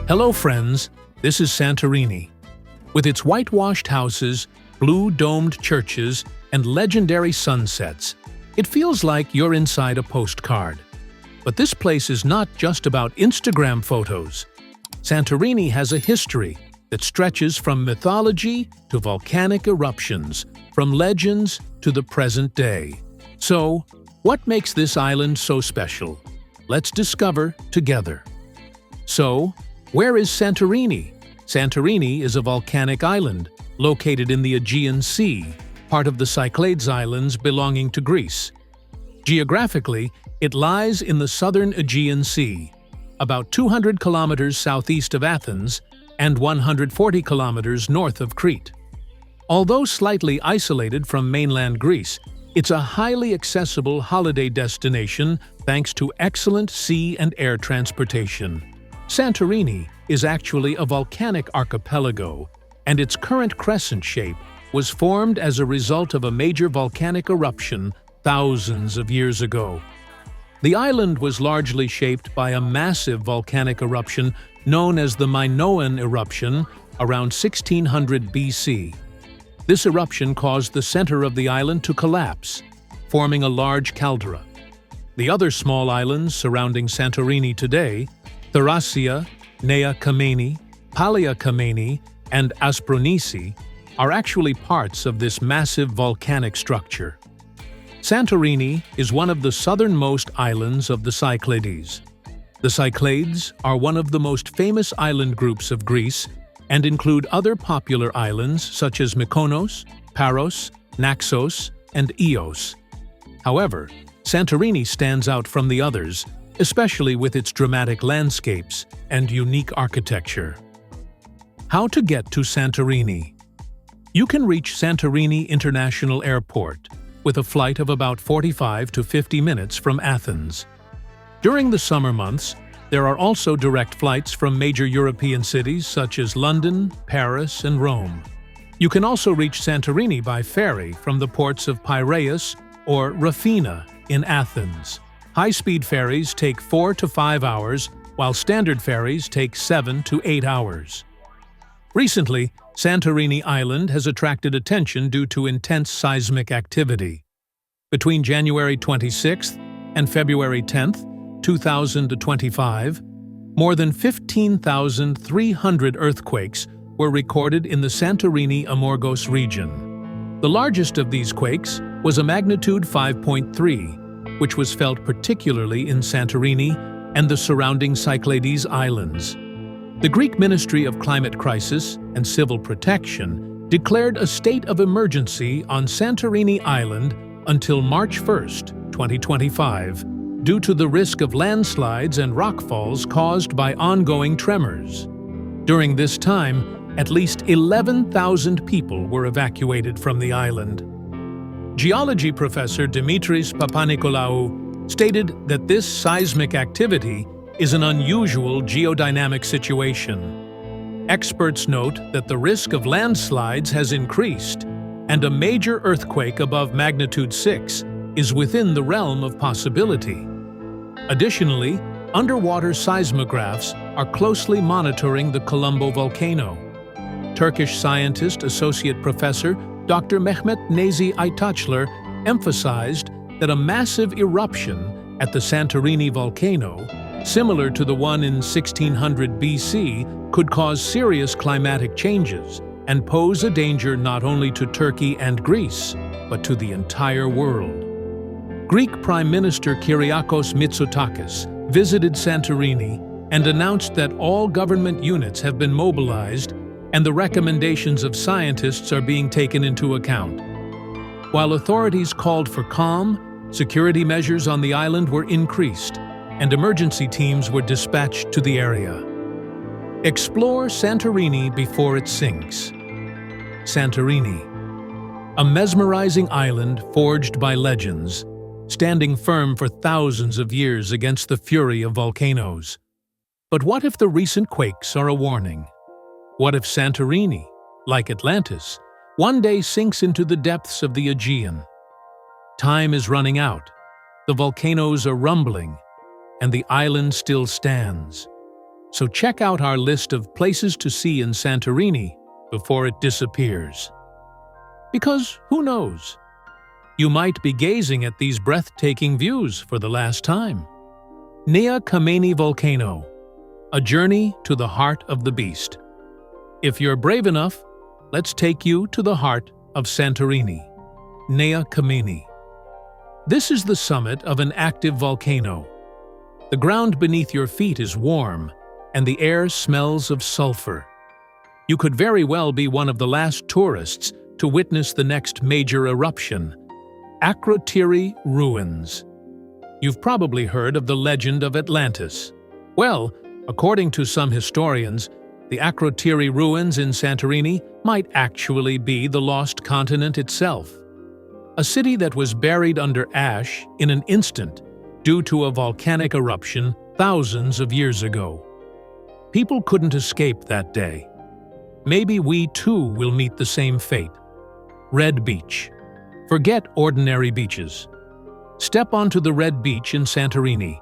Hello friends, this is Santorini. With its whitewashed houses, blue-domed churches, and legendary sunsets, it feels like you're inside a postcard. But this place is not just about Instagram photos. Santorini has a history that stretches from mythology to volcanic eruptions, from legends to the present day. So, what makes this island so special? Let's discover together. So, where is Santorini? Santorini is a volcanic island located in the Aegean Sea, part of the Cyclades Islands belonging to Greece. Geographically, it lies in the southern Aegean Sea, about 200 kilometers southeast of Athens and 140 kilometers north of Crete. Although slightly isolated from mainland Greece, it's a highly accessible holiday destination thanks to excellent sea and air transportation. Santorini is actually a volcanic archipelago, and its current crescent shape was formed as a result of a major volcanic eruption thousands of years ago. The island was largely shaped by a massive volcanic eruption known as the Minoan eruption around 1600 BC. This eruption caused the center of the island to collapse, forming a large caldera. The other small islands surrounding Santorini today, Thracia, Nea Kameni, Palea Kameni, and Aspronisi, are actually parts of this massive volcanic structure. Santorini is one of the southernmost islands of the Cyclades. The Cyclades are one of the most famous island groups of Greece and include other popular islands such as Mykonos, Paros, Naxos, and Ios. However, Santorini stands out from the others, especially with its dramatic landscapes and unique architecture. How to get to Santorini? You can reach Santorini International Airport with a flight of about 45 to 50 minutes from Athens. During the summer months, there are also direct flights from major European cities such as London, Paris, and Rome. You can also reach Santorini by ferry from the ports of Piraeus or Rafina in Athens. High-speed ferries take 4 to 5 hours, while standard ferries take 7 to 8 hours. Recently, Santorini Island has attracted attention due to intense seismic activity. Between January 26th and February 10th, 2025, more than 15,300 earthquakes were recorded in the Santorini-Amorgos region. The largest of these quakes was a magnitude 5.3, which was felt particularly in Santorini and the surrounding Cyclades Islands. The Greek Ministry of Climate Crisis and Civil Protection declared a state of emergency on Santorini Island until March 1, 2025, due to the risk of landslides and rockfalls caused by ongoing tremors. During this time, at least 11,000 people were evacuated from the island. Geology professor Dimitris Papanikolaou stated that this seismic activity is an unusual geodynamic situation. Experts note that the risk of landslides has increased, and a major earthquake above magnitude 6 is within the realm of possibility. Additionally, underwater seismographs are closely monitoring the Colombo volcano. Turkish scientist Associate Professor Dr. Mehmet Nezi Aytaçlar emphasized that a massive eruption at the Santorini volcano, similar to the one in 1600 BC, could cause serious climatic changes and pose a danger not only to Turkey and Greece, but to the entire world. Greek Prime Minister Kyriakos Mitsotakis visited Santorini and announced that all government units have been mobilized and the recommendations of scientists are being taken into account. While authorities called for calm, security measures on the island were increased, and emergency teams were dispatched to the area. Explore Santorini before it sinks. Santorini, a mesmerizing island forged by legends, standing firm for thousands of years against the fury of volcanoes. But what if the recent quakes are a warning? What if Santorini, like Atlantis, one day sinks into the depths of the Aegean? Time is running out, the volcanoes are rumbling, and the island still stands. So check out our list of places to see in Santorini before it disappears. Because who knows? You might be gazing at these breathtaking views for the last time. Nea Kameni Volcano, a journey to the heart of the beast. If you're brave enough, let's take you to the heart of Santorini, Nea Kameni. This is the summit of an active volcano. The ground beneath your feet is warm, and the air smells of sulfur. You could very well be one of the last tourists to witness the next major eruption, Akrotiri Ruins. You've probably heard of the legend of Atlantis. Well, according to some historians, the Akrotiri Ruins in Santorini might actually be the lost continent itself. A city that was buried under ash in an instant due to a volcanic eruption thousands of years ago. People couldn't escape that day. Maybe we too will meet the same fate. Red Beach. Forget ordinary beaches. Step onto the Red Beach in Santorini,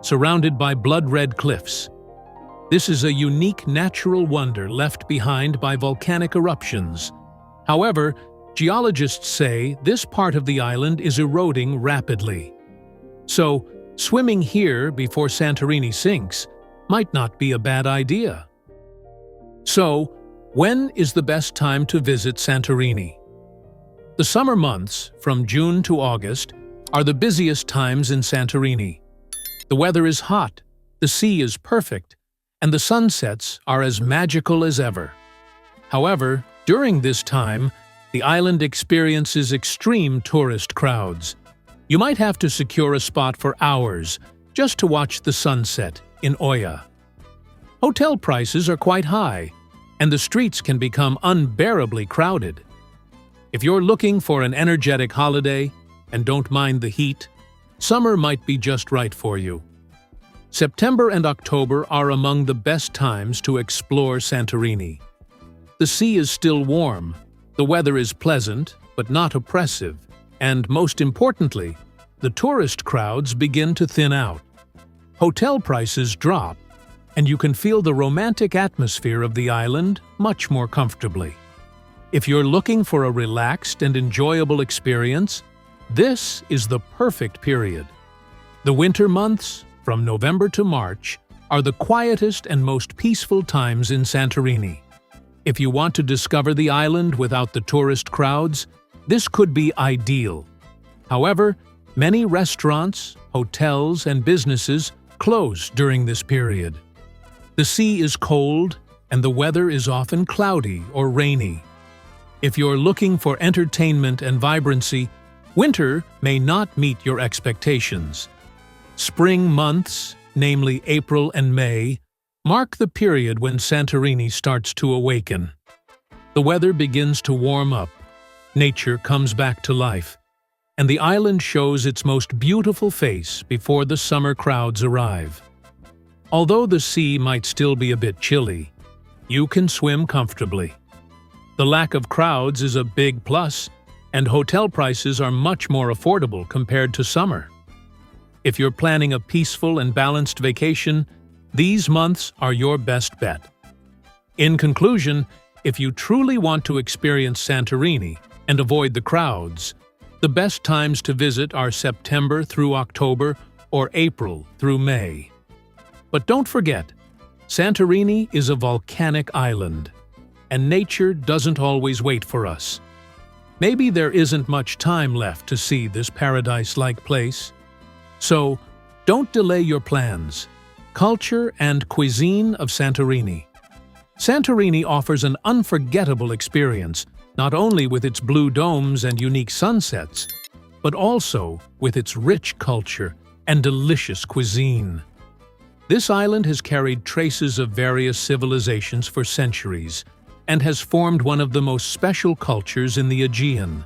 surrounded by blood-red cliffs. This is a unique natural wonder left behind by volcanic eruptions. However, geologists say this part of the island is eroding rapidly. So, swimming here before Santorini sinks might not be a bad idea. So, when is the best time to visit Santorini? The summer months, from June to August, are the busiest times in Santorini. The weather is hot, the sea is perfect, and the sunsets are as magical as ever. However, during this time, the island experiences extreme tourist crowds. You might have to secure a spot for hours just to watch the sunset in Oya. Hotel prices are quite high, and the streets can become unbearably crowded. If you're looking for an energetic holiday and don't mind the heat, summer might be just right for you. September and October are among the best times to explore Santorini. The sea is still warm, the weather is pleasant but not oppressive, and most importantly, the tourist crowds begin to thin out. Hotel prices drop, and you can feel the romantic atmosphere of the island much more comfortably. If you're looking for a relaxed and enjoyable experience, this is the perfect period. The winter months, from November to March, are the quietest and most peaceful times in Santorini. If you want to discover the island without the tourist crowds, this could be ideal. However, many restaurants, hotels, and businesses close during this period. The sea is cold, and the weather is often cloudy or rainy. If you're looking for entertainment and vibrancy, winter may not meet your expectations. Spring months, namely April and May, mark the period when Santorini starts to awaken. The weather begins to warm up, nature comes back to life, and the island shows its most beautiful face before the summer crowds arrive. Although the sea might still be a bit chilly, you can swim comfortably. The lack of crowds is a big plus, and hotel prices are much more affordable compared to summer. If you're planning a peaceful and balanced vacation, these months are your best bet. In conclusion, if you truly want to experience Santorini and avoid the crowds, the best times to visit are September through October or April through May. But don't forget, Santorini is a volcanic island, and nature doesn't always wait for us. Maybe there isn't much time left to see this paradise-like place. So, don't delay your plans. Culture and cuisine of Santorini. Santorini offers an unforgettable experience, not only with its blue domes and unique sunsets, but also with its rich culture and delicious cuisine. This island has carried traces of various civilizations for centuries and has formed one of the most special cultures in the Aegean.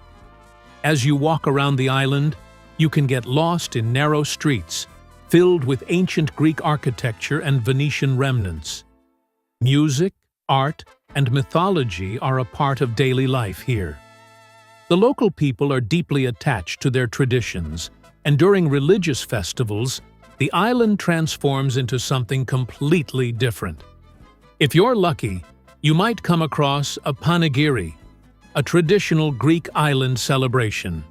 As you walk around the island, you can get lost in narrow streets filled with ancient Greek architecture and Venetian remnants. Music, art, and mythology are a part of daily life here. The local people are deeply attached to their traditions, and during religious festivals, the island transforms into something completely different. If you're lucky, you might come across a panegyri, a traditional Greek island celebration.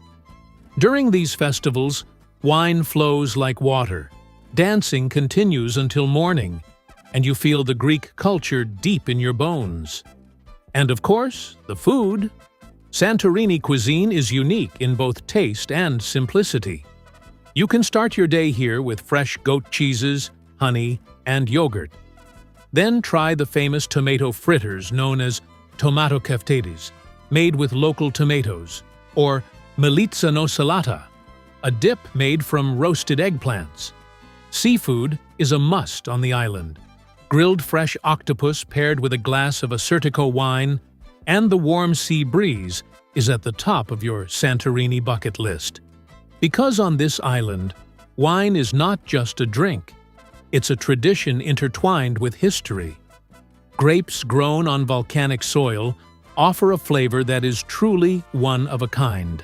During these festivals, wine flows like water, dancing continues until morning, and you feel the Greek culture deep in your bones. And of course, the food. Santorini cuisine is unique in both taste and simplicity. You can start your day here with fresh goat cheeses, honey, and yogurt. Then try the famous tomato fritters known as tomato keftedes, made with local tomatoes, or militsa no salata, a dip made from roasted eggplants. Seafood is a must on the island. Grilled fresh octopus paired with a glass of Assyrtiko wine and the warm sea breeze is at the top of your Santorini bucket list. Because on this island, wine is not just a drink, it's a tradition intertwined with history. Grapes grown on volcanic soil offer a flavor that is truly one of a kind.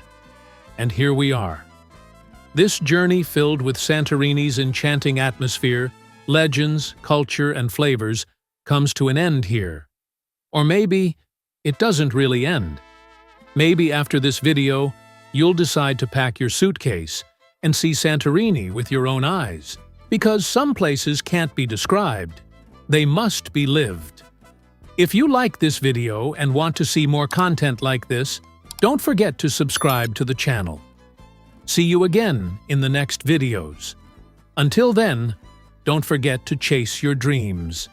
And here we are. This journey filled with Santorini's enchanting atmosphere, legends, culture, and flavors comes to an end here. Or maybe it doesn't really end. Maybe after this video, you'll decide to pack your suitcase and see Santorini with your own eyes. Because some places can't be described, they must be lived. If you like this video and want to see more content like this, don't forget to subscribe to the channel. See you again in the next videos. Until then, don't forget to chase your dreams.